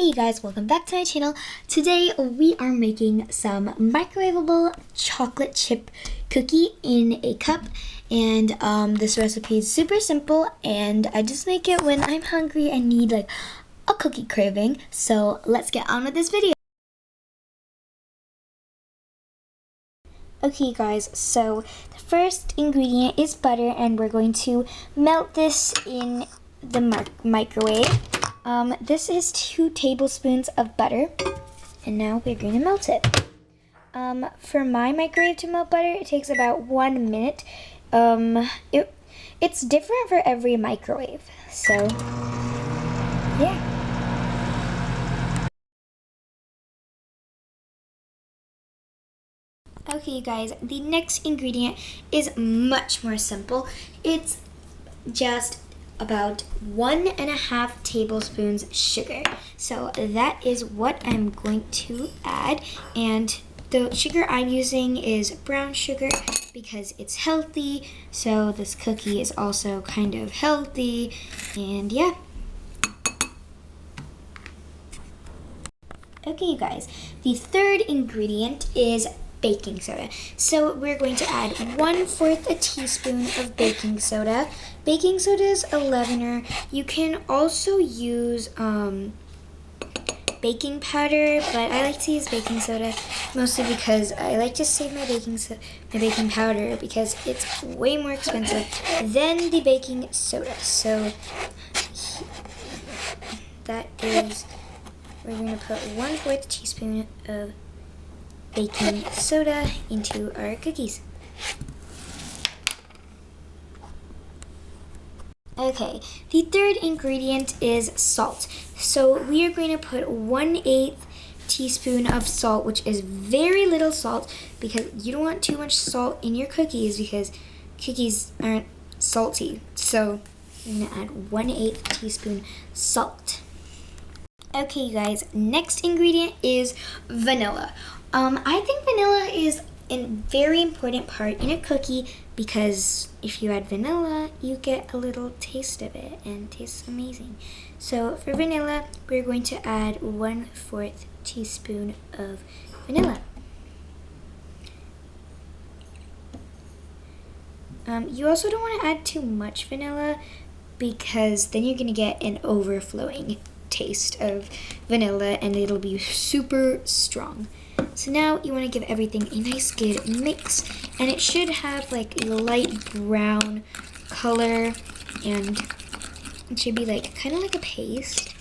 Hey guys, welcome back to my channel. Today we are making some microwavable chocolate chip cookie in a cup, and this recipe is super simple and I just make it when I'm hungry and need like a cookie craving. So let's get on with this video. Okay guys, so the first ingredient is butter and we're going to melt this in the microwave. This is 2 tablespoons of butter, and now we're going to melt it. For my microwave to melt butter, it takes about 1 minute. It's different for every microwave, so yeah. Okay, you guys, the next ingredient is much more simple. It's just about 1.5 tablespoons sugar. So that is what I'm going to add, and the sugar I'm using is brown sugar because it's healthy, so this cookie is also kind of healthy, and yeah. Okay, you guys, the third ingredient is baking soda. So we're going to add 1/4 a teaspoon of baking soda. Baking soda is a leavener. You can also use baking powder, but I like to use baking soda mostly because I like to save my baking powder because it's way more expensive than the baking soda. So that is, we're going to put 1/4 teaspoon of baking soda into our cookies. Okay, the third ingredient is salt. So we are going to put 1/8 teaspoon of salt, which is very little salt because you don't want too much salt in your cookies because cookies aren't salty. So I'm going to add 1/8 teaspoon salt. Okay, you guys, next ingredient is vanilla. I think vanilla is a very important part in a cookie because if you add vanilla, you get a little taste of it and it tastes amazing. So for vanilla, we're going to add 1/4 teaspoon of vanilla. You also don't want to add too much vanilla because then you're going to get an overflowing taste of vanilla and it'll be super strong. So now you want to give everything a nice good mix, and it should have like a light brown color, and it should be like kind of like a paste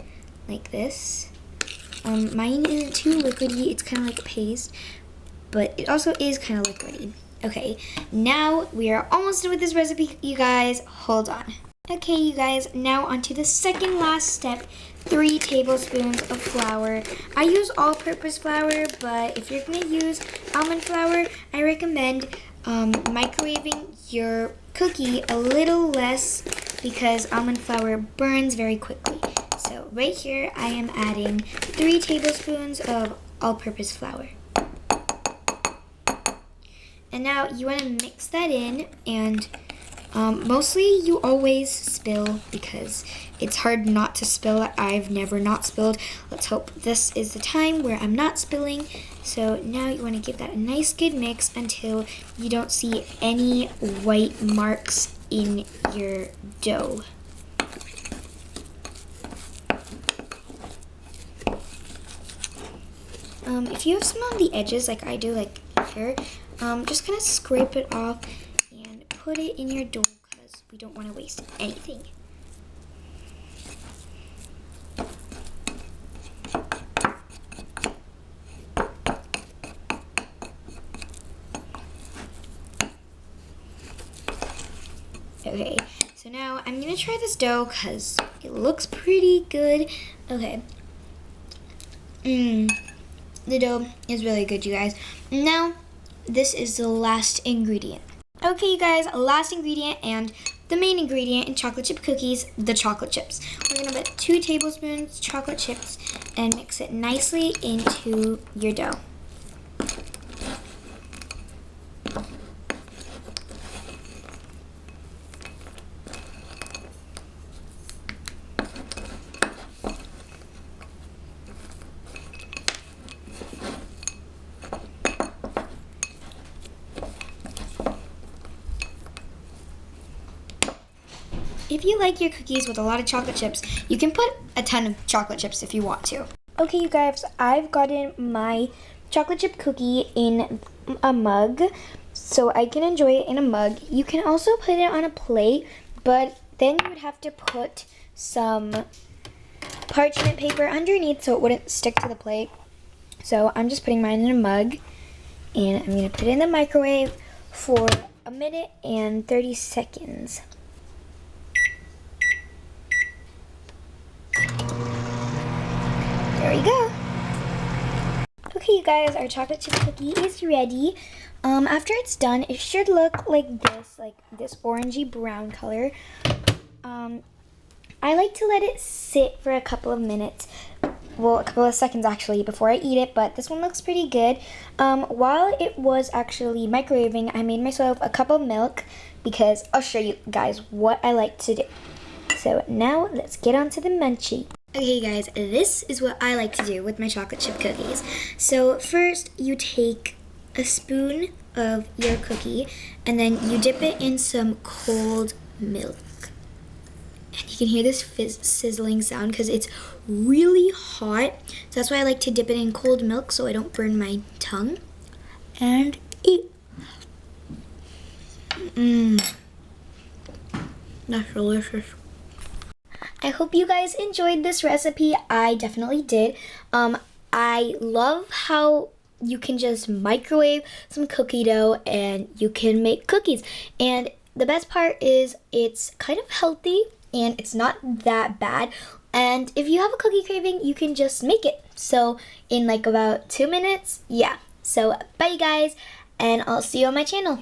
like this. Mine isn't too liquidy, it's kind of like a paste, but it also is kind of liquidy. Okay, now we are almost done with this recipe, you guys. Hold on. Okay, you guys, now onto the second last step, 3 tablespoons of flour. I use all-purpose flour, but if you're gonna use almond flour, I recommend microwaving your cookie a little less because almond flour burns very quickly. So right here, I am adding 3 tablespoons of all-purpose flour. And now you wanna mix that in, and mostly you always spill because it's hard not to spill. I've never not spilled. Let's hope this is the time where I'm not spilling. So now you want to give that a nice good mix until you don't see any white marks in your dough. If you have some on the edges like I do, like here, just kind of scrape it off and put it in your dough because we don't want to waste anything. Okay, so now I'm gonna try this dough because it looks pretty good. Okay. The dough is really good, you guys. Now, this is the last ingredient. Okay, you guys, last ingredient and the main ingredient in chocolate chip cookies, the chocolate chips. We're gonna put 2 tablespoons chocolate chips and mix it nicely into your dough. if you like your cookies with a lot of chocolate chips, you can put a ton of chocolate chips if you want to. Okay, you guys, I've gotten my chocolate chip cookie in a mug, so I can enjoy it in a mug. You can also put it on a plate, but then you would have to put some parchment paper underneath so it wouldn't stick to the plate. So I'm just putting mine in a mug, and I'm going to put it in the microwave for 1 minute and 30 seconds. There we go. Okay, you guys, our chocolate chip cookie is ready. After it's done, it should look like this orangey brown color. I like to let it sit for a couple of minutes, well, a couple of seconds actually, before I eat it, but this one looks pretty good. While it was actually microwaving, I made myself a cup of milk because I'll show you guys what I like to do. So now let's get on to the munchie. Okay guys, this is what I like to do with my chocolate chip cookies. So first you take a spoon of your cookie and then you dip it in some cold milk. And you can hear this sizzling sound because it's really hot. So that's why I like to dip it in cold milk so I don't burn my tongue. And eat. That's delicious. I hope you guys enjoyed this recipe. I definitely did. I love how you can just microwave some cookie dough and you can make cookies. And the best part is it's kind of healthy and it's not that bad. And if you have a cookie craving, you can just make it. So in like about 2 minutes, yeah. So bye you guys, and I'll see you on my channel.